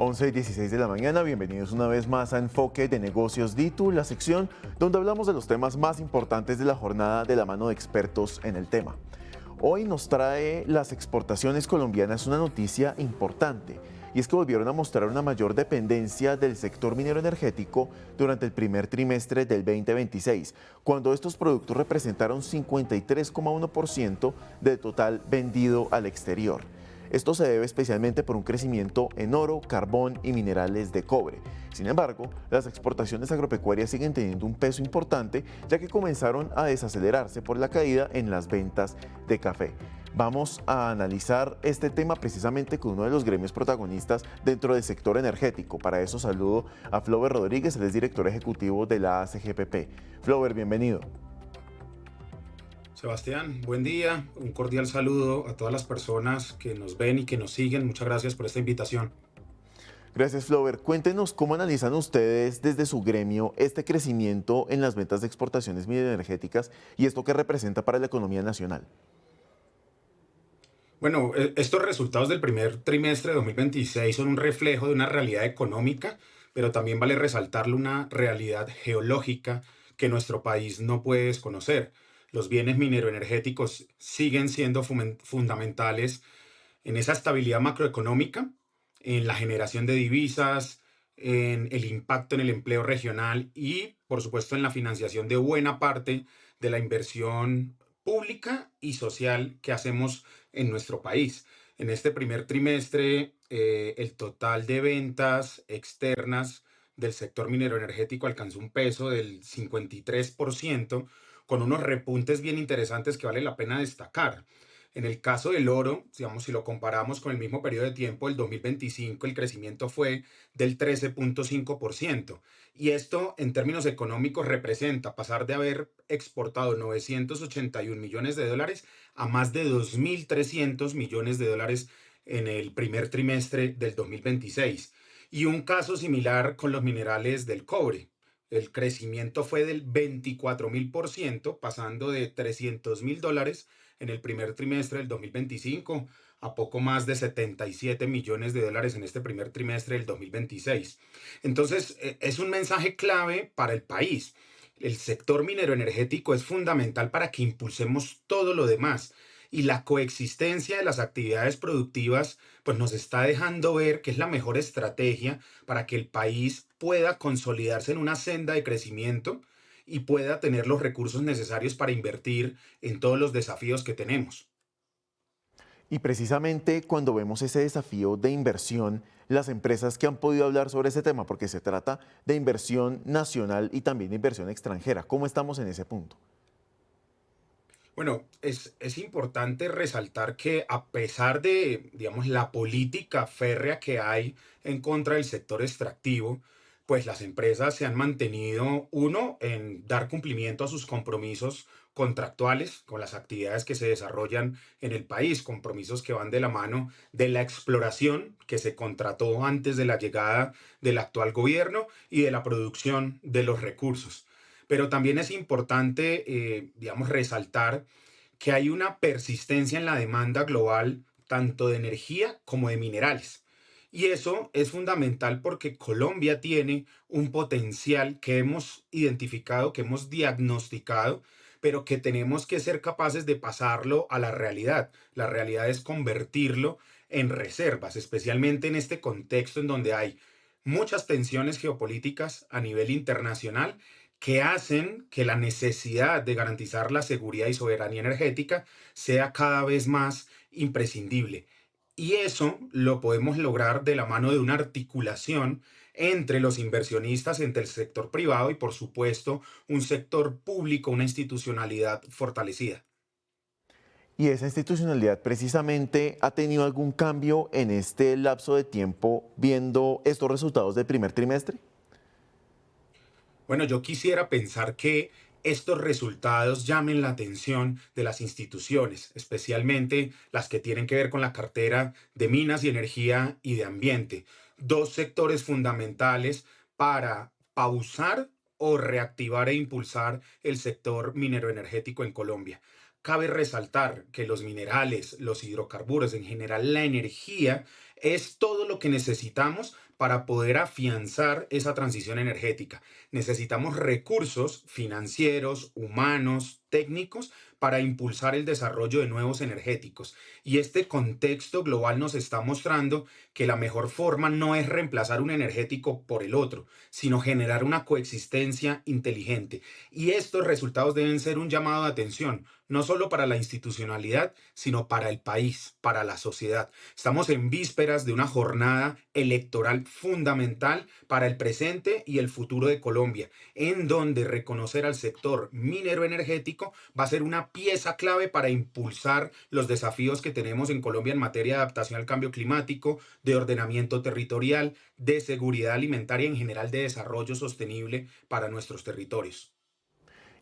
11:16 de la mañana, bienvenidos una vez más a Enfoque de Negocios DITU, la sección donde hablamos de los temas más importantes de la jornada de la mano de expertos en el tema. Hoy nos trae las exportaciones colombianas una noticia importante, y es que volvieron a mostrar una mayor dependencia del sector minero energético durante el primer trimestre del 2026, cuando estos productos representaron 53,1% del total vendido al exterior. Esto se debe especialmente por un crecimiento en oro, carbón y minerales de cobre. Sin embargo, las exportaciones agropecuarias siguen teniendo un peso importante, ya que comenzaron a desacelerarse por la caída en las ventas de café. Vamos a analizar este tema precisamente con uno de los gremios protagonistas dentro del sector energético. Para eso saludo a Flover Rodríguez, él es director ejecutivo de la ACGPP. Flover, bienvenido. Sebastián, buen día. Un cordial saludo a todas las personas que nos ven y que nos siguen. Muchas gracias por esta invitación. Gracias, Flover. Cuéntenos cómo analizan ustedes desde su gremio este crecimiento en las ventas de exportaciones mineroenergéticas y esto que representa para la economía nacional. Bueno, estos resultados del primer trimestre de 2026 son un reflejo de una realidad económica, pero también vale resaltarle una realidad geológica que nuestro país no puede desconocer. Los bienes mineroenergéticos siguen siendo fundamentales en esa estabilidad macroeconómica, en la generación de divisas, en el impacto en el empleo regional y, por supuesto, en la financiación de buena parte de la inversión pública y social que hacemos en nuestro país. En este primer trimestre, el total de ventas externas del sector minero energético alcanzó un peso del 53%, con unos repuntes bien interesantes que vale la pena destacar. En el caso del oro, digamos, si lo comparamos con el mismo periodo de tiempo, el 2025, el crecimiento fue del 13,5%. Y esto, en términos económicos, representa pasar de haber exportado 981 millones de dólares a más de 2.300 millones de dólares en el primer trimestre del 2026. Y un caso similar con los minerales del cobre. El crecimiento fue del 24.000%, pasando de 300 mil dólares en el primer trimestre del 2025 a poco más de 77 millones de dólares en este primer trimestre del 2026. Entonces, es un mensaje clave para el país. El sector minero energético es fundamental para que impulsemos todo lo demás. Y la coexistencia de las actividades productivas pues nos está dejando ver que es la mejor estrategia para que el país pueda consolidarse en una senda de crecimiento y pueda tener los recursos necesarios para invertir en todos los desafíos que tenemos. Y precisamente cuando vemos ese desafío de inversión, las empresas que han podido hablar sobre ese tema, porque se trata de inversión nacional y también de inversión extranjera, ¿cómo estamos en ese punto? Bueno, es importante resaltar que a pesar de, digamos, la política férrea que hay en contra del sector extractivo, pues las empresas se han mantenido, uno, en dar cumplimiento a sus compromisos contractuales con las actividades que se desarrollan en el país, compromisos que van de la mano de la exploración que se contrató antes de la llegada del actual gobierno y de la producción de los recursos. Pero también es importante, digamos, resaltar que hay una persistencia en la demanda global tanto de energía como de minerales. Y eso es fundamental porque Colombia tiene un potencial que hemos identificado, que hemos diagnosticado, pero que tenemos que ser capaces de pasarlo a la realidad. La realidad es convertirlo en reservas, especialmente en este contexto en donde hay muchas tensiones geopolíticas a nivel internacional que hacen que la necesidad de garantizar la seguridad y soberanía energética sea cada vez más imprescindible. Y eso lo podemos lograr de la mano de una articulación entre los inversionistas, entre el sector privado y, por supuesto, un sector público, una institucionalidad fortalecida. ¿Y esa institucionalidad precisamente ha tenido algún cambio en este lapso de tiempo viendo estos resultados del primer trimestre? Bueno, yo quisiera pensar que estos resultados llamen la atención de las instituciones, especialmente las que tienen que ver con la cartera de minas y energía y de ambiente, dos sectores fundamentales para pausar o reactivar e impulsar el sector minero energético en Colombia. Cabe resaltar que los minerales, los hidrocarburos, en general la energía, es todo lo que necesitamos para poder afianzar esa transición energética. Necesitamos recursos financieros, humanos, técnicos para impulsar el desarrollo de nuevos energéticos. Y este contexto global nos está mostrando que la mejor forma no es reemplazar un energético por el otro, sino generar una coexistencia inteligente. Y estos resultados deben ser un llamado de atención, no solo para la institucionalidad, sino para el país, para la sociedad. Estamos en vísperas de una jornada electoral fundamental para el presente y el futuro de Colombia, en donde reconocer al sector minero energético va a ser una pieza clave para impulsar los desafíos que tenemos en Colombia en materia de adaptación al cambio climático, de ordenamiento territorial, de seguridad alimentaria y en general de desarrollo sostenible para nuestros territorios.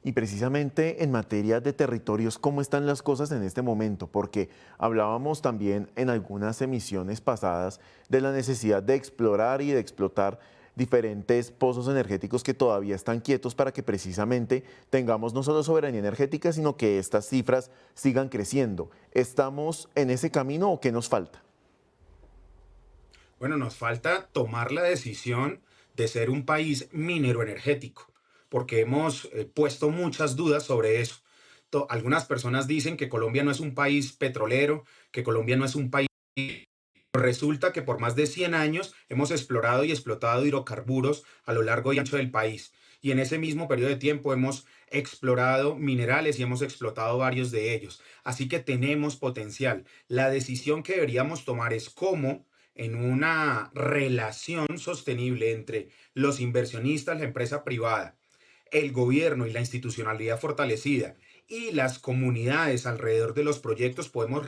Y precisamente en materia de territorios, ¿cómo están las cosas en este momento? Porque hablábamos también en algunas emisiones pasadas de la necesidad de explorar y de explotar diferentes pozos energéticos que todavía están quietos para que precisamente tengamos no solo soberanía energética, sino que estas cifras sigan creciendo. ¿Estamos en ese camino o qué nos falta? Bueno, nos falta tomar la decisión de ser un país minero energético, porque hemos puesto muchas dudas sobre eso. Algunas personas dicen que Colombia no es un país petrolero, que Colombia no es un país. Resulta que por más de 100 años hemos explorado y explotado hidrocarburos a lo largo y ancho del país. Y en ese mismo periodo de tiempo hemos explorado minerales y hemos explotado varios de ellos. Así que tenemos potencial. La decisión que deberíamos tomar es cómo, en una relación sostenible entre los inversionistas, la empresa privada, el gobierno y la institucionalidad fortalecida y las comunidades alrededor de los proyectos podemos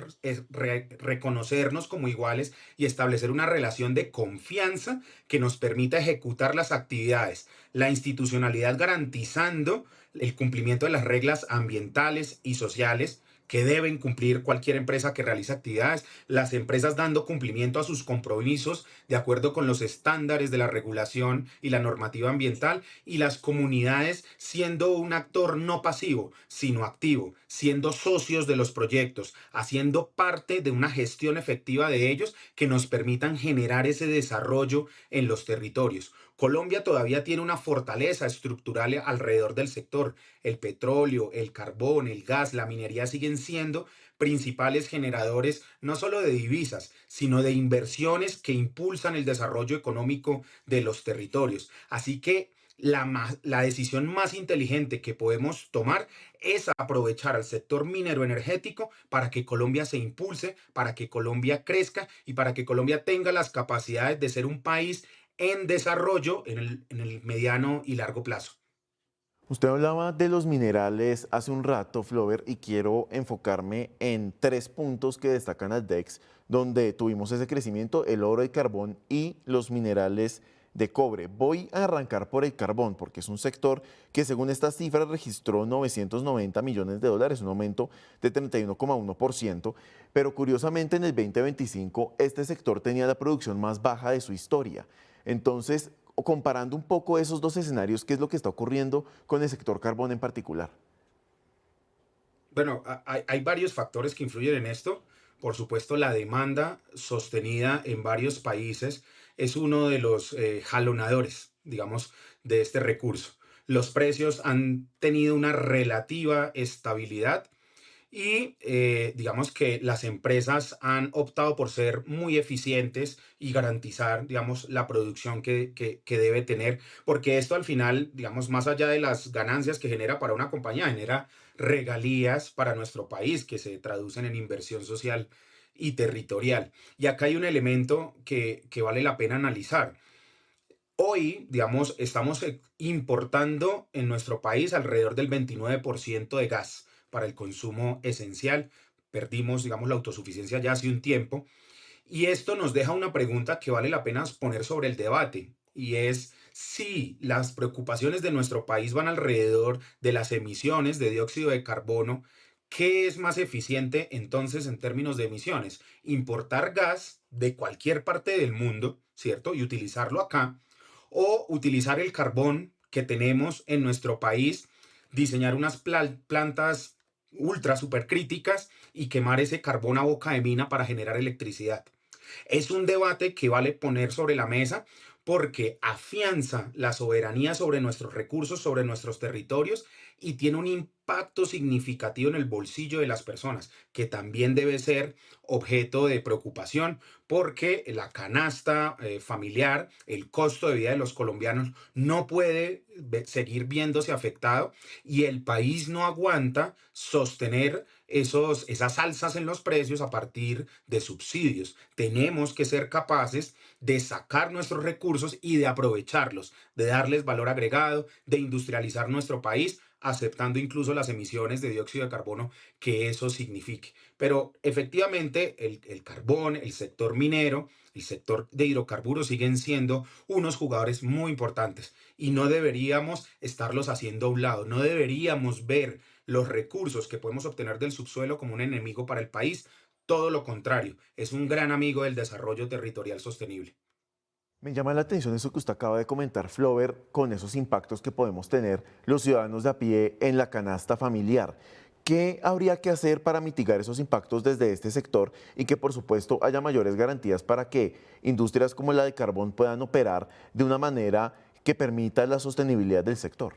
reconocernos como iguales y establecer una relación de confianza que nos permita ejecutar las actividades, la institucionalidad garantizando el cumplimiento de las reglas ambientales y sociales que deben cumplir cualquier empresa que realice actividades, las empresas dando cumplimiento a sus compromisos de acuerdo con los estándares de la regulación y la normativa ambiental, y las comunidades siendo un actor no pasivo, sino activo, siendo socios de los proyectos, haciendo parte de una gestión efectiva de ellos que nos permitan generar ese desarrollo en los territorios. Colombia todavía tiene una fortaleza estructural alrededor del sector. El petróleo, el carbón, el gas, la minería siguen siendo principales generadores no solo de divisas, sino de inversiones que impulsan el desarrollo económico de los territorios. Así que la decisión más inteligente que podemos tomar es aprovechar al sector minero energético para que Colombia se impulse, para que Colombia crezca y para que Colombia tenga las capacidades de ser un país en desarrollo en el mediano y largo plazo. Usted hablaba de los minerales hace un rato, Flover, y quiero enfocarme en tres puntos que destacan al DEX, donde tuvimos ese crecimiento, el oro, el carbón y los minerales de cobre. Voy a arrancar por el carbón, porque es un sector que según estas cifras registró 990 millones de dólares, un aumento de 31,1%, pero curiosamente en el 2025 este sector tenía la producción más baja de su historia. Entonces, comparando un poco esos dos escenarios, ¿qué es lo que está ocurriendo con el sector carbón en particular? Bueno, hay varios factores que influyen en esto. Por supuesto, la demanda sostenida en varios países es uno de los jalonadores, digamos, de este recurso. Los precios han tenido una relativa estabilidad y digamos que las empresas han optado por ser muy eficientes y garantizar, digamos, la producción que debe tener, porque esto al final, digamos, más allá de las ganancias que genera para una compañía, genera regalías para nuestro país que se traducen en inversión social y territorial. Y acá hay un elemento que vale la pena analizar. Hoy, digamos, estamos importando en nuestro país alrededor del 29% de gas para el consumo esencial. Perdimos, digamos, la autosuficiencia ya hace un tiempo. Y esto nos deja una pregunta que vale la pena poner sobre el debate. Y es si las preocupaciones de nuestro país van alrededor de las emisiones de dióxido de carbono. ¿Qué es más eficiente entonces en términos de emisiones? Importar gas de cualquier parte del mundo, ¿cierto? Y utilizarlo acá, o utilizar el carbón que tenemos en nuestro país, diseñar unas plantas ultra supercríticas y quemar ese carbón a boca de mina para generar electricidad. Es un debate que vale poner sobre la mesa porque afianza la soberanía sobre nuestros recursos, sobre nuestros territorios y tiene un impacto significativo en el bolsillo de las personas, que también debe ser objeto de preocupación porque la canasta familiar, el costo de vida de los colombianos no puede seguir viéndose afectado y el país no aguanta sostener esas alzas en los precios a partir de subsidios. Tenemos que ser capaces de sacar nuestros recursos y de aprovecharlos, de darles valor agregado, de industrializar nuestro país, aceptando incluso las emisiones de dióxido de carbono que eso signifique. Pero efectivamente el carbón, el sector minero, el sector de hidrocarburos siguen siendo unos jugadores muy importantes y no deberíamos estarlos haciendo a un lado, no deberíamos ver los recursos que podemos obtener del subsuelo como un enemigo para el país, todo lo contrario, es un gran amigo del desarrollo territorial sostenible. Me llama la atención eso que usted acaba de comentar, Flover, con esos impactos que podemos tener los ciudadanos de a pie en la canasta familiar. ¿Qué habría que hacer para mitigar esos impactos desde este sector y que, por supuesto, haya mayores garantías para que industrias como la de carbón puedan operar de una manera que permita la sostenibilidad del sector?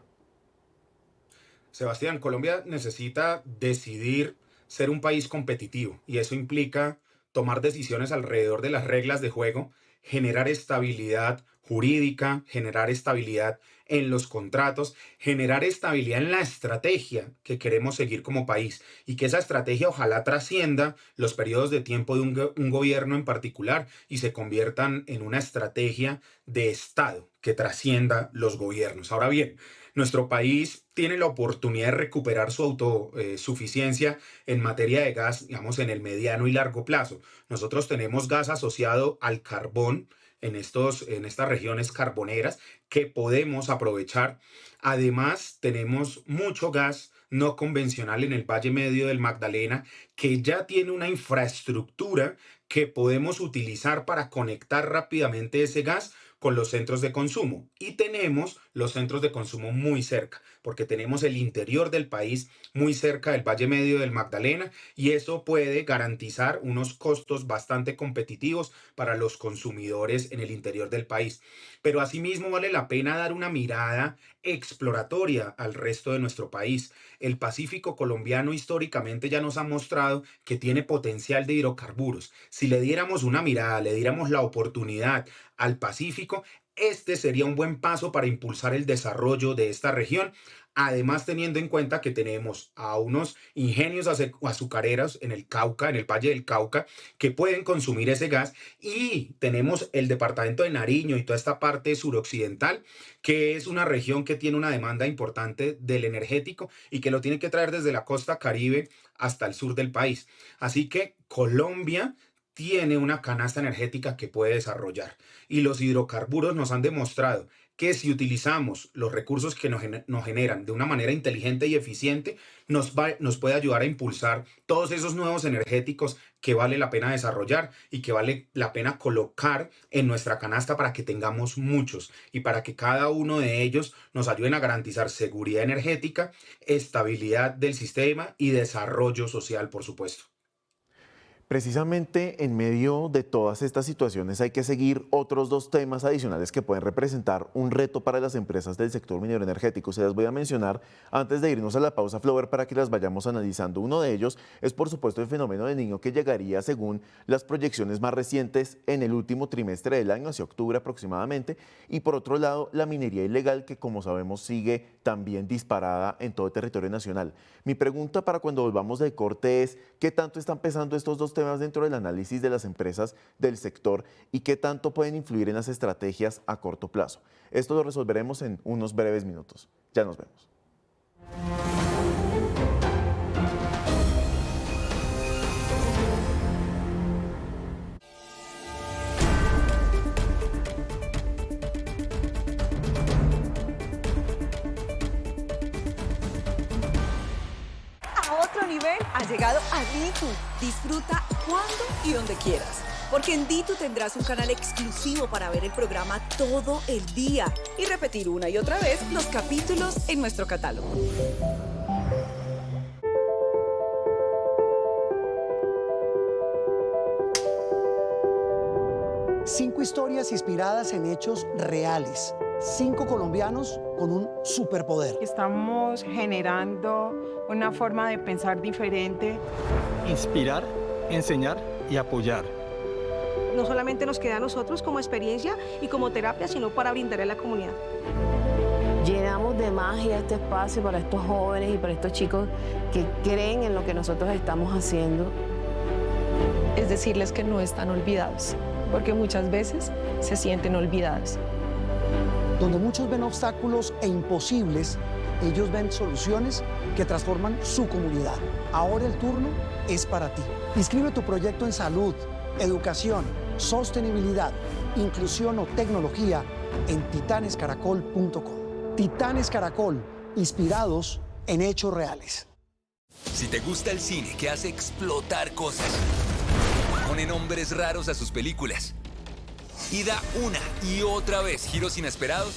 Sebastián, Colombia necesita decidir ser un país competitivo y eso implica tomar decisiones alrededor de las reglas de juego, generar estabilidad jurídica, generar estabilidad en los contratos, generar estabilidad en la estrategia que queremos seguir como país y que esa estrategia ojalá trascienda los periodos de tiempo de un gobierno en particular y se conviertan en una estrategia de Estado que trascienda los gobiernos. Ahora bien, nuestro país tiene la oportunidad de recuperar su autosuficiencia en materia de gas, digamos, en el mediano y largo plazo. Nosotros tenemos gas asociado al carbón en estas regiones carboneras que podemos aprovechar. Además, tenemos mucho gas no convencional en el Valle Medio del Magdalena que ya tiene una infraestructura que podemos utilizar para conectar rápidamente ese gas con los centros de consumo. Y tenemos los centros de consumo muy cerca, porque tenemos el interior del país muy cerca del Valle Medio del Magdalena y eso puede garantizar unos costos bastante competitivos para los consumidores en el interior del país. Pero asimismo vale la pena dar una mirada exploratoria al resto de nuestro país. El Pacífico colombiano históricamente ya nos ha mostrado que tiene potencial de hidrocarburos. Si le diéramos una mirada, le diéramos la oportunidad al Pacífico, este sería un buen paso para impulsar el desarrollo de esta región. Además, teniendo en cuenta que tenemos a unos ingenios azucareros en el Cauca, en el Valle del Cauca, que pueden consumir ese gas, y tenemos el departamento de Nariño y toda esta parte suroccidental, que es una región que tiene una demanda importante del energético y que lo tiene que traer desde la costa Caribe hasta el sur del país. Así que Colombia tiene una canasta energética que puede desarrollar. Y los hidrocarburos nos han demostrado que si utilizamos los recursos que nos generan de una manera inteligente y eficiente, nos puede ayudar a impulsar todos esos nuevos energéticos que vale la pena desarrollar y que vale la pena colocar en nuestra canasta para que tengamos muchos y para que cada uno de ellos nos ayuden a garantizar seguridad energética, estabilidad del sistema y desarrollo social, por supuesto. Precisamente en medio de todas estas situaciones hay que seguir otros dos temas adicionales que pueden representar un reto para las empresas del sector minero energético. Se las voy a mencionar antes de irnos a la pausa, Flower, para que las vayamos analizando. Uno de ellos es, por supuesto, el fenómeno del Niño, que llegaría, según las proyecciones más recientes, en el último trimestre del año, hacia octubre aproximadamente. Y por otro lado, la minería ilegal, que como sabemos sigue también disparada en todo el territorio nacional. Mi pregunta para cuando volvamos del corte es, ¿qué tanto están pesando estos dos temas dentro del análisis de las empresas del sector y qué tanto pueden influir en las estrategias a corto plazo? Esto lo resolveremos en unos breves minutos. Ya nos vemos. A otro nivel ha llegado a Ditu. Disfruta cuando y donde quieras. Porque en Ditu tendrás un canal exclusivo para ver el programa todo el día y repetir una y otra vez los capítulos en nuestro catálogo. 5 historias inspiradas en hechos reales. 5 colombianos con un superpoder. Estamos generando una forma de pensar diferente. Inspirar, enseñar y apoyar. No solamente nos queda a nosotros como experiencia y como terapia, sino para brindar a la comunidad. Llenamos de magia este espacio para estos jóvenes y para estos chicos que creen en lo que nosotros estamos haciendo. Es decirles que no están olvidados, porque muchas veces se sienten olvidados. Donde muchos ven obstáculos e imposibles, ellos ven soluciones que transforman su comunidad. Ahora el turno es para ti. Inscribe tu proyecto en salud, educación, sostenibilidad, inclusión o tecnología en titanescaracol.com. Titanes Caracol, inspirados en hechos reales. Si te gusta el cine que hace explotar cosas, pone nombres raros a sus películas y da una y otra vez giros inesperados,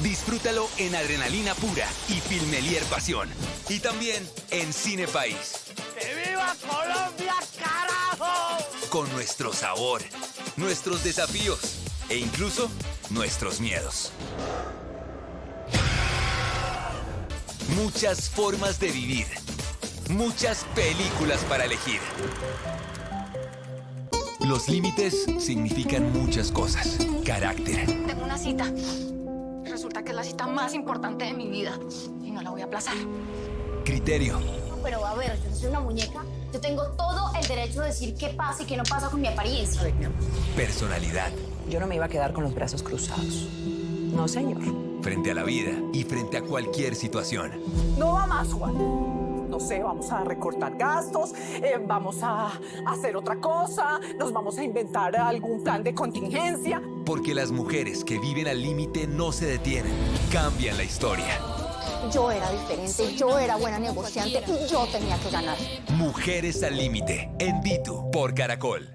disfrútalo en Adrenalina Pura y Filmelier Pasión. Y también en Cine País. ¡Que viva Colombia, carajo! Con nuestro sabor, nuestros desafíos e incluso nuestros miedos. Muchas formas de vivir. Muchas películas para elegir. Los límites significan muchas cosas. Carácter. Tengo una cita. Resulta que es la cita más importante de mi vida y no la voy a aplazar. Criterio. Pero a ver, yo no soy una muñeca. Yo tengo todo el derecho de decir qué pasa y qué no pasa con mi apariencia. Personalidad. Yo no me iba a quedar con los brazos cruzados. No, señor. Frente a la vida y frente a cualquier situación. No va más, Juan. No sé, vamos a recortar gastos, vamos a hacer otra cosa, nos vamos a inventar algún plan de contingencia. Porque las mujeres que viven al límite no se detienen, cambian la historia. Yo era diferente, yo era buena negociante y yo tenía que ganar. Mujeres al límite, en Ditu, por Caracol.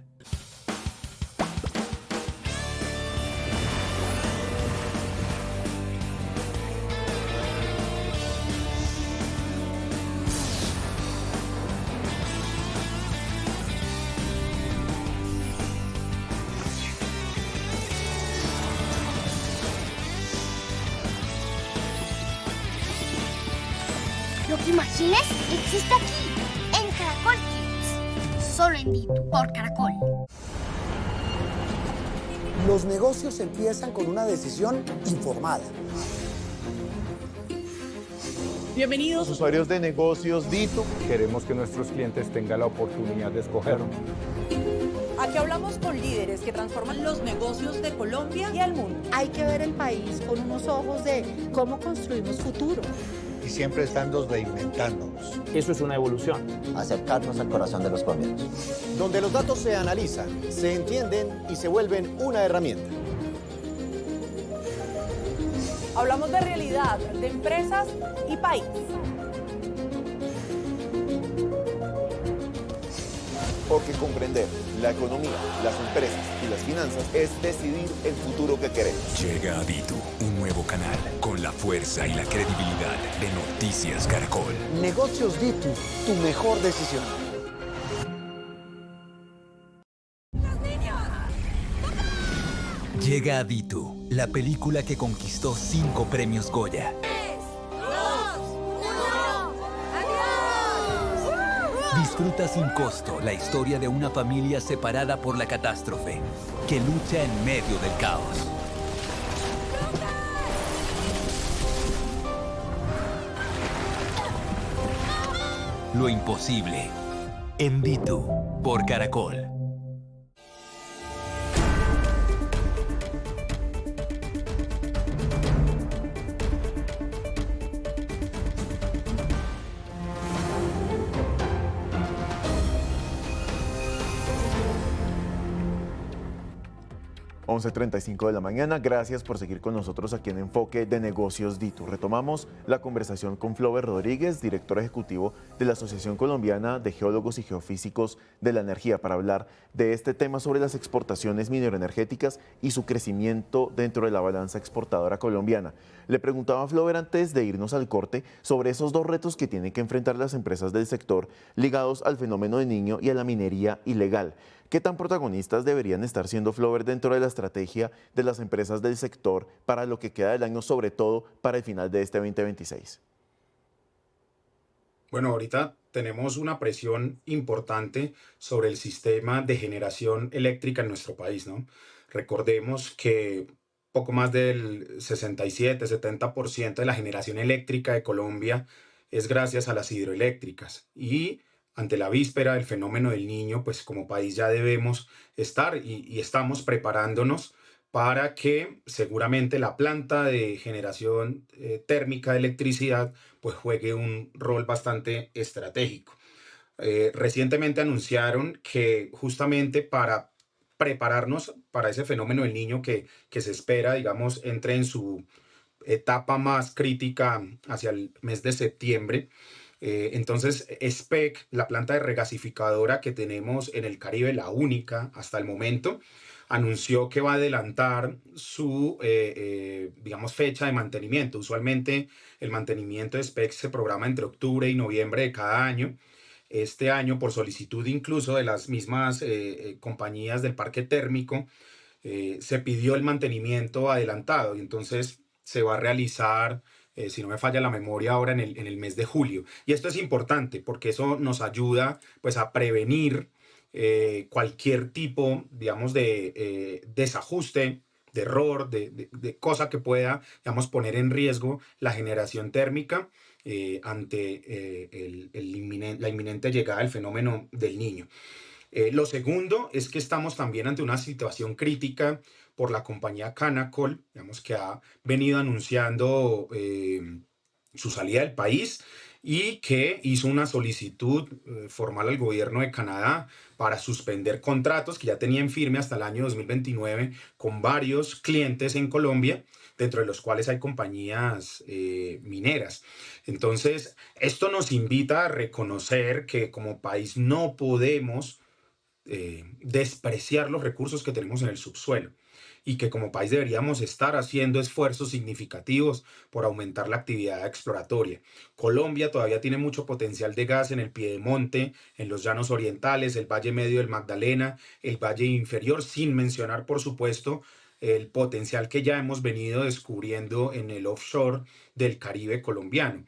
Lo que imagines existe aquí, en Caracol Kids. Solo en Ditu, por Caracol. Los negocios empiezan con una decisión informada. Bienvenidos, usuarios de negocios Ditu. Queremos que nuestros clientes tengan la oportunidad de escoger. Aquí hablamos con líderes que transforman los negocios de Colombia y el mundo. Hay que ver el país con unos ojos de cómo construimos futuro. Y siempre estando reinventándonos. Eso es una evolución. Acercarnos al corazón de los colombianos. Donde los datos se analizan, se entienden y se vuelven una herramienta. Hablamos de realidad, de empresas y país. Porque comprender la economía, las empresas y las finanzas es decidir el futuro que queremos. Llega a Ditu, un nuevo canal con la fuerza y la credibilidad de Noticias Caracol. Negocios Ditu, tu mejor decisión. Llega a Ditu, la película que conquistó 5 premios Goya. Disfruta sin costo la historia de una familia separada por la catástrofe, que lucha en medio del caos. Lo imposible, en Ditu, por Caracol. 11:35 de la mañana. Gracias por seguir con nosotros aquí en Enfoque de Negocios DITU. Retomamos la conversación con Flover Rodríguez, director ejecutivo de la Asociación Colombiana de Geólogos y Geofísicos de la Energía, para hablar de este tema sobre las exportaciones mineroenergéticas y su crecimiento dentro de la balanza exportadora colombiana. Le preguntaba a Flover antes de irnos al corte sobre esos dos retos que tienen que enfrentar las empresas del sector ligados al fenómeno del Niño y a la minería ilegal. ¿Qué tan protagonistas deberían estar siendo, Flover, dentro de la estrategia de las empresas del sector para lo que queda del año, sobre todo para el final de este 2026? Bueno, ahorita tenemos una presión importante sobre el sistema de generación eléctrica en nuestro país, ¿no? Recordemos que poco más del 67-70% de la generación eléctrica de Colombia es gracias a las hidroeléctricas. Y ante la víspera del fenómeno del Niño, pues como país ya debemos estar y estamos preparándonos para que seguramente la planta de generación térmica de electricidad pues juegue un rol bastante estratégico. Recientemente anunciaron que justamente para prepararnos para ese fenómeno del Niño que se espera, digamos, entre en su etapa más crítica hacia el mes de septiembre. Entonces, SPEC, la planta de regasificadora que tenemos en el Caribe, la única hasta el momento, anunció que va a adelantar su, digamos, fecha de mantenimiento. Usualmente el mantenimiento de SPEC se programa entre octubre y noviembre de cada año. Este año, por solicitud incluso de las mismas compañías del parque térmico, se pidió el mantenimiento adelantado y entonces se va a realizar, si no me falla la memoria, ahora en el mes de julio. Y esto es importante porque eso nos ayuda pues, a prevenir cualquier tipo, digamos, de desajuste, de error, de cosa que pueda, digamos, poner en riesgo la generación térmica ante la inminente llegada del fenómeno del Niño. Lo segundo es que estamos también ante una situación crítica por la compañía Canacol, digamos, que ha venido anunciando su salida del país y que hizo una solicitud formal al gobierno de Canadá para suspender contratos que ya tenía en firme hasta el año 2029 con varios clientes en Colombia, dentro de los cuales hay compañías mineras. Entonces, esto nos invita a reconocer que como país no podemos despreciar los recursos que tenemos en el subsuelo y que como país deberíamos estar haciendo esfuerzos significativos por aumentar la actividad exploratoria. Colombia todavía tiene mucho potencial de gas en el Piedemonte, en los llanos orientales, el Valle Medio del Magdalena, el Valle Inferior, sin mencionar, por supuesto, el potencial que ya hemos venido descubriendo en el offshore del Caribe colombiano.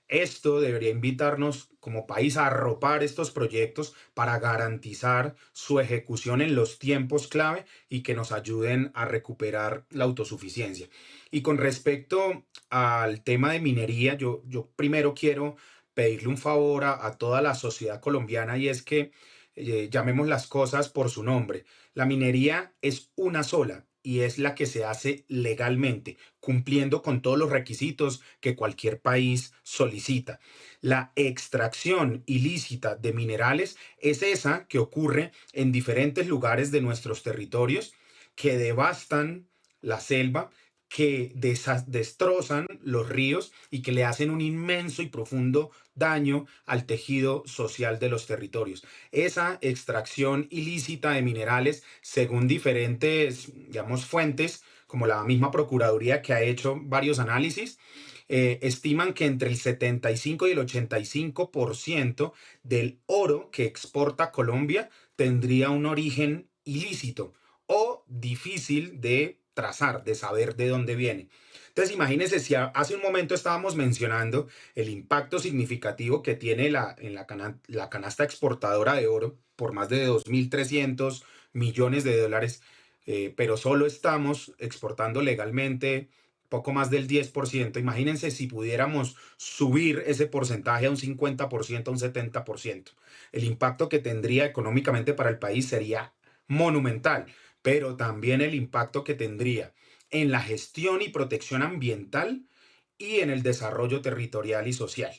Esto debería invitarnos como país a arropar estos proyectos para garantizar su ejecución en los tiempos clave y que nos ayuden a recuperar la autosuficiencia. Y con respecto al tema de minería, yo primero quiero pedirle un favor a toda la sociedad colombiana y es que llamemos las cosas por su nombre. La minería es una sola y es la que se hace legalmente, cumpliendo con todos los requisitos que cualquier país solicita. La extracción ilícita de minerales es esa que ocurre en diferentes lugares de nuestros territorios, que devastan la selva, que destrozan los ríos y que le hacen un inmenso y profundo daño al tejido social de los territorios. Esa extracción ilícita de minerales, según diferentes, digamos, fuentes, como la misma Procuraduría que ha hecho varios análisis, estiman que entre el 75 y el 85% del oro que exporta Colombia tendría un origen ilícito o difícil de trazar, de saber de dónde viene. Entonces, imagínense si hace un momento estábamos mencionando el impacto significativo que tiene la canasta exportadora de oro por más de 2.300 millones de dólares, pero solo estamos exportando legalmente poco más del 10%. Imagínense si pudiéramos subir ese porcentaje a un 50%, a un 70%. El impacto que tendría económicamente para el país sería monumental, pero también el impacto que tendría en la gestión y protección ambiental y en el desarrollo territorial y social.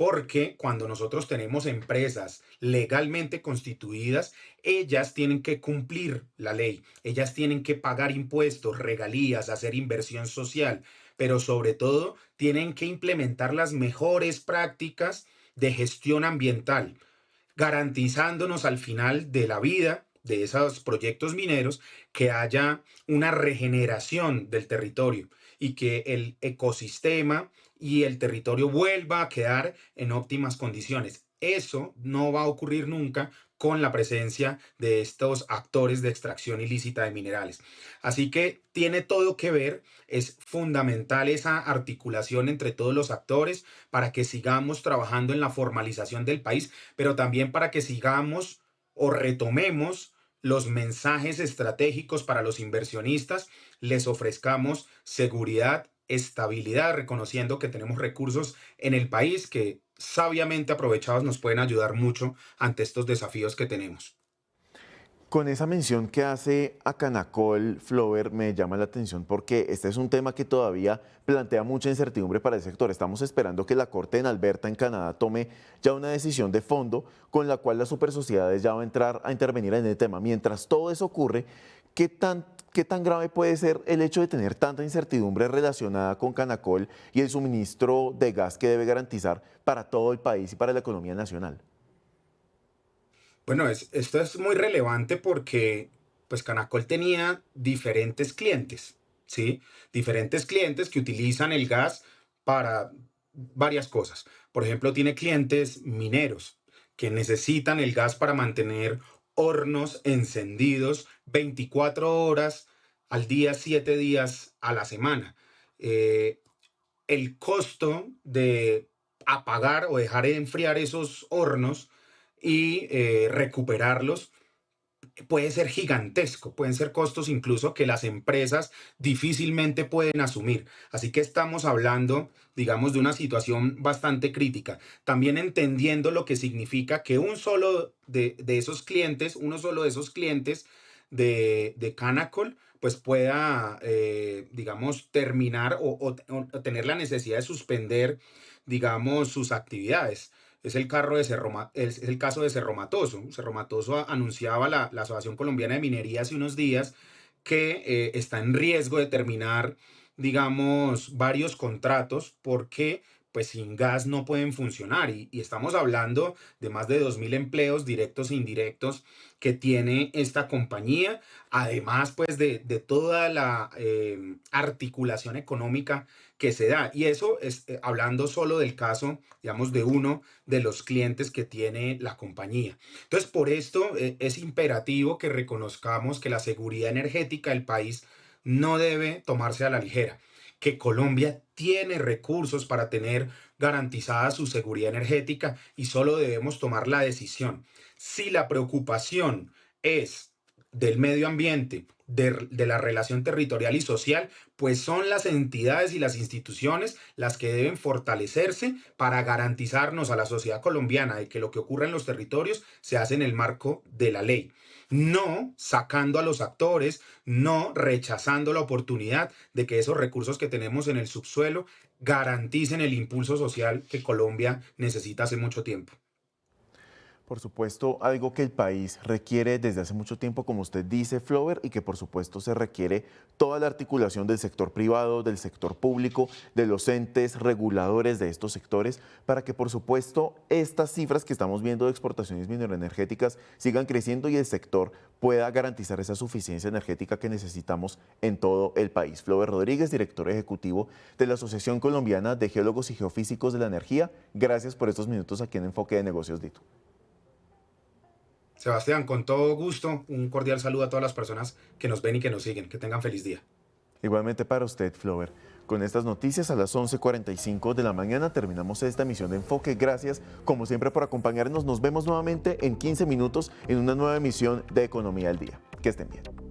porque cuando nosotros tenemos empresas legalmente constituidas, ellas tienen que cumplir la ley, ellas tienen que pagar impuestos, regalías, hacer inversión social, pero sobre todo tienen que implementar las mejores prácticas de gestión ambiental, garantizándonos al final de la vida de esos proyectos mineros que haya una regeneración del territorio y que el ecosistema y el territorio vuelva a quedar en óptimas condiciones. Eso no va a ocurrir nunca con la presencia de estos actores de extracción ilícita de minerales. Así que tiene todo que ver, es fundamental esa articulación entre todos los actores para que sigamos trabajando en la formalización del país, pero también para que sigamos o retomemos los mensajes estratégicos para los inversionistas, les ofrezcamos seguridad, estabilidad, reconociendo que tenemos recursos en el país que sabiamente aprovechados nos pueden ayudar mucho ante estos desafíos que tenemos. Con esa mención que hace a Canacol, Flower, me llama la atención porque este es un tema que todavía plantea mucha incertidumbre para el sector. Estamos esperando que la Corte en Alberta, en Canadá, tome ya una decisión de fondo con la cual las supersociedades ya va a entrar a intervenir en el tema. Mientras todo eso ocurre, ¿qué tan grave puede ser el hecho de tener tanta incertidumbre relacionada con Canacol y el suministro de gas que debe garantizar para todo el país y para la economía nacional? Bueno, esto es muy relevante porque pues Canacol tenía diferentes clientes, ¿sí? Diferentes clientes que utilizan el gas para varias cosas. Por ejemplo, tiene clientes mineros que necesitan el gas para mantener hornos encendidos 24 horas al día, 7 días a la semana. El costo de apagar o dejar de enfriar esos hornos y recuperarlos puede ser gigantesco, pueden ser costos incluso que las empresas difícilmente pueden asumir. Así que estamos hablando, digamos, de una situación bastante crítica. También entendiendo lo que significa que uno solo de esos clientes de Canacol, pues pueda, digamos, terminar o tener la necesidad de suspender, digamos, sus actividades. Es el caso de Cerro Matoso. Cerro Matoso anunciaba la Asociación Colombiana de Minería hace unos días que está en riesgo de terminar, digamos, varios contratos porque pues sin gas no pueden funcionar y estamos hablando de más de 2.000 empleos directos e indirectos que tiene esta compañía, además pues de toda la articulación económica que se da. Y eso es hablando solo del caso, digamos, de uno de los clientes que tiene la compañía. Entonces, por esto es imperativo que reconozcamos que la seguridad energética del país no debe tomarse a la ligera, que Colombia tiene recursos para tener garantizada su seguridad energética y solo debemos tomar la decisión. Si la preocupación es del medio ambiente, de la relación territorial y social, pues son las entidades y las instituciones las que deben fortalecerse para garantizarnos a la sociedad colombiana de que lo que ocurre en los territorios se hace en el marco de la ley. No sacando a los actores, no rechazando la oportunidad de que esos recursos que tenemos en el subsuelo garanticen el impulso social que Colombia necesita hace mucho tiempo. Por supuesto, algo que el país requiere desde hace mucho tiempo, como usted dice, Flower, y que por supuesto se requiere toda la articulación del sector privado, del sector público, de los entes reguladores de estos sectores, para que por supuesto estas cifras que estamos viendo de exportaciones mineroenergéticas sigan creciendo y el sector pueda garantizar esa suficiencia energética que necesitamos en todo el país. Flower Rodríguez, director ejecutivo de la Asociación Colombiana de Geólogos y Geofísicos de la Energía, gracias por estos minutos aquí en Enfoque de Negocios DITU. Sebastián, con todo gusto, un cordial saludo a todas las personas que nos ven y que nos siguen. Que tengan feliz día. Igualmente para usted, Flower. Con estas noticias a las 11:45 de la mañana terminamos esta emisión de Enfoque. Gracias, como siempre, por acompañarnos. Nos vemos nuevamente en 15 minutos en una nueva emisión de Economía al Día. Que estén bien.